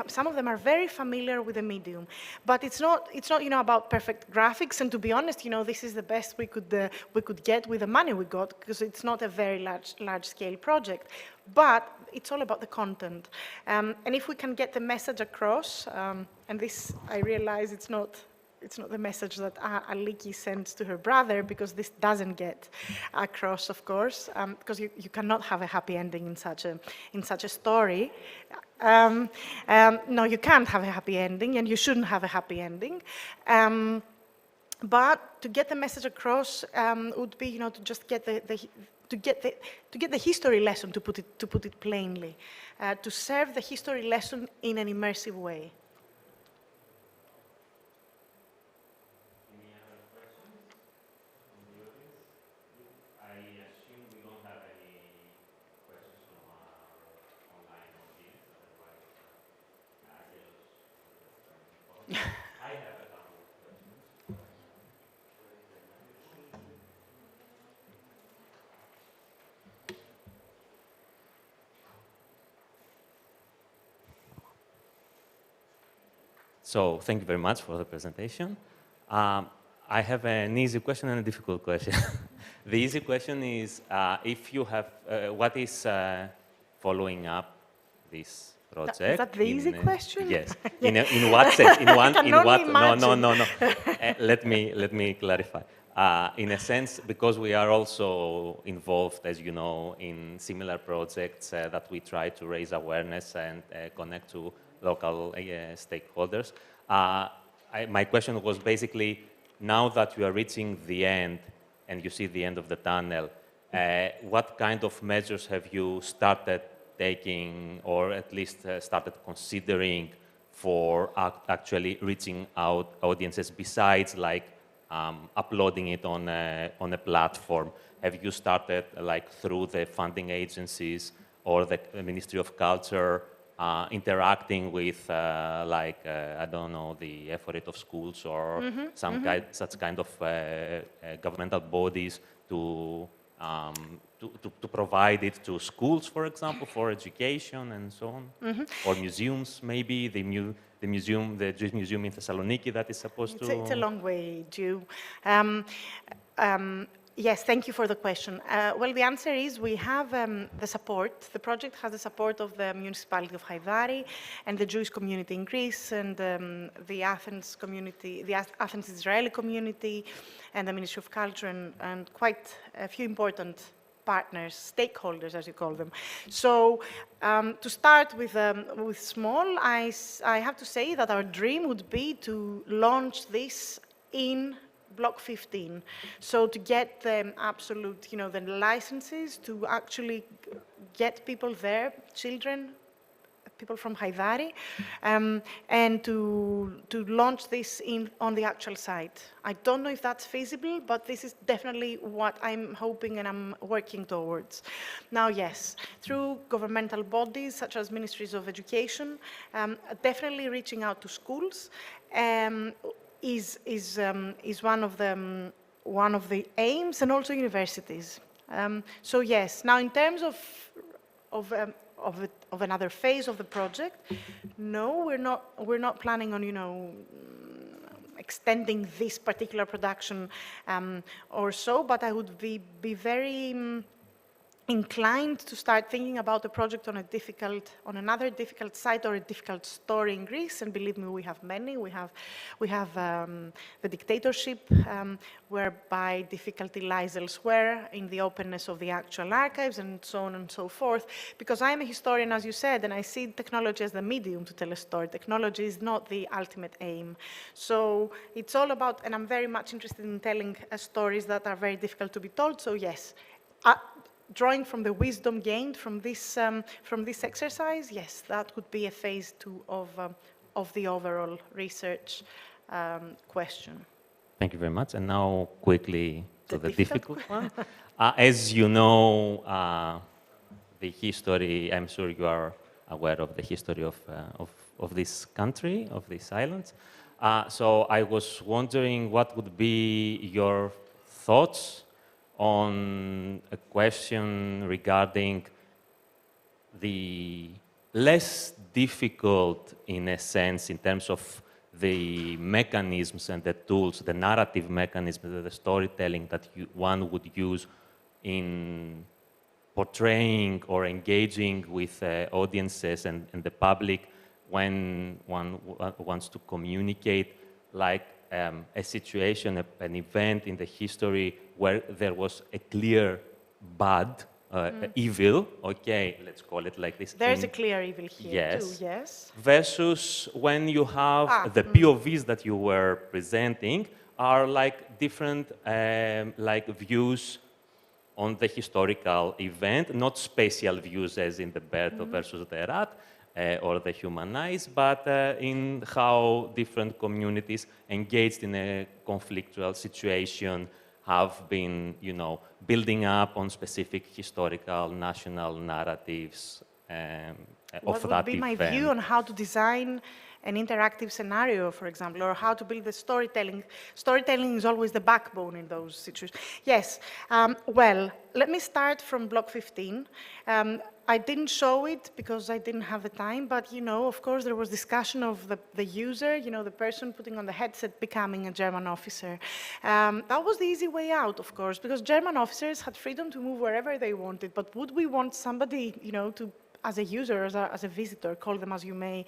Some of them are very familiar with the medium. But it's not about perfect graphics. And to be honest, this is the best we could get with the money we got, because it's not a very large-scale project. But it's all about the content. And if we can get the message across, and this, I realize it's not the message that Aliki sends to her brother, because this doesn't get across, of course, because you cannot have a happy ending in such a story. No, you can't have a happy ending, and you shouldn't have a happy ending. But to get the message across would be, to just get to get the history lesson, to put it plainly, to serve the history lesson in an immersive way. So thank you very much for the presentation. I have an easy question and a difficult question. The easy question is, if you have, what is following up this project? Is that the easy question? Yes. In what sense? In what? No. Let me clarify. in a sense, because we are also involved, as you know, in similar projects that we try to raise awareness and connect to local stakeholders. My question was basically, now that you are reaching the end and you see the end of the tunnel, what kind of measures have you started taking, or at least started considering for actually reaching out audiences besides like uploading it on a platform? Have you started like through the funding agencies or the Ministry of Culture interacting with I don't know, the effort of schools or such kind of governmental bodies to provide it to schools, for example, for education and so on, or museums, maybe the Jewish Museum in Thessaloniki that is supposed to. It's a long way due. Yes, thank you for the question. Well, the answer is we have the support. The project has the support of the municipality of Haidari and the Jewish community in Greece and the Athens community, the Athens Israeli community and the Ministry of Culture and quite a few important partners, stakeholders, as you call them. So to start with small, I have to say that our dream would be to launch this in Block 15. So to get the absolute, the licenses to actually get people there, children, people from Haidari, and to launch this on the actual site. I don't know if that's feasible, but this is definitely what I'm hoping and I'm working towards. Now, yes, through governmental bodies such as ministries of education, definitely reaching out to schools is one of the aims, and also universities. So yes, now in terms of another phase of the project, no, we're not planning on extending this particular production or so, but I would be very inclined to start thinking about a project on another difficult site or a difficult story in Greece, and believe me, we have many. We have the dictatorship, whereby difficulty lies elsewhere in the openness of the actual archives, and so on and so forth. Because I am a historian, as you said, and I see technology as the medium to tell a story. Technology is not the ultimate aim. So it's all about, and I'm very much interested in telling stories that are very difficult to be told. So yes. Drawing from the wisdom gained from this exercise, yes, that would be a phase 2 of the overall research question. Thank you very much. And now quickly to the difficult one. As you know, the history, I'm sure you are aware of the history of this country, of these islands. So I was wondering what would be your thoughts on a question regarding the less difficult, in a sense, in terms of the mechanisms and the tools, the narrative mechanisms, the storytelling that one would use in portraying or engaging with audiences and the public when one wants to communicate, like a situation, an event in the history where there was a clear bad, evil, okay, let's call it like this. There's a clear evil here yes, too, yes. Versus when you have the POVs that you were presenting are like different like views on the historical event, not spatial views as in the bird versus the rat, or the human eyes, but in how different communities engaged in a conflictual situation have been, building up on specific historical national narratives of that event. What would be my view on how to design an interactive scenario, for example, or how to build the storytelling? Storytelling is always the backbone in those situations. Yes, well, let me start from Block 15. I didn't show it because I didn't have the time, but, of course, there was discussion of the user, the person putting on the headset becoming a German officer. That was the easy way out, of course, because German officers had freedom to move wherever they wanted, but would we want somebody, to as a user, as a visitor, call them as you may,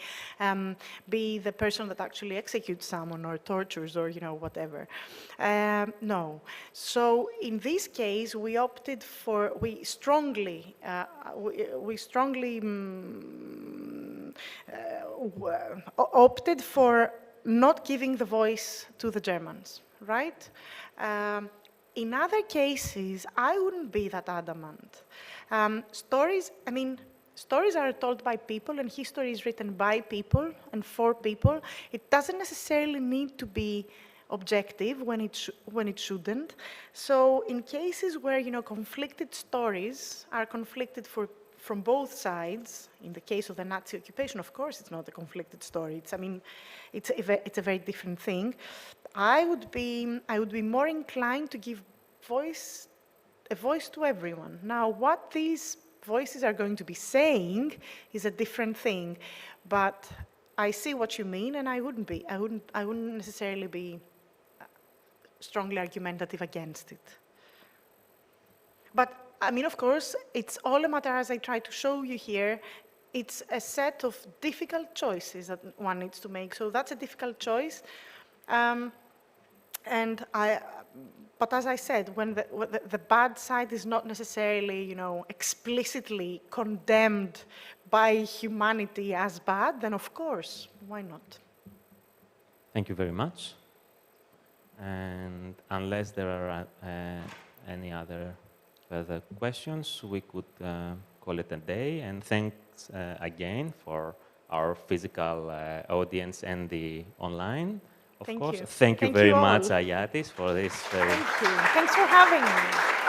be the person that actually executes someone or tortures or, you know, whatever. No. So in this case, we opted for, we strongly opted for not giving the voice to the Germans, right? In other cases, I wouldn't be that adamant. Stories are told by people, and history is written by people and for people. It doesn't necessarily need to be objective when it shouldn't. So in cases where, you know, conflicted stories are conflicted from both sides, in the case of the Nazi occupation, of course, it's not a conflicted story. It's a very different thing. I would be more inclined to give a voice to everyone. Now, what these voices are going to be saying is a different thing, but I see what you mean, and I wouldn't necessarily be strongly argumentative against it. But I mean, of course, it's all a matter, as I try to show you here, it's a set of difficult choices that one needs to make. So that's a difficult choice. But as I said, when the bad side is not necessarily, you know, explicitly condemned by humanity as bad, then of course, why not? Thank you very much. And unless there are any other further questions, we could call it a day. And thanks again for our physical audience and the online. Of course. Thank you very much, Ayatis, for this very... Thank you. Thanks for having me.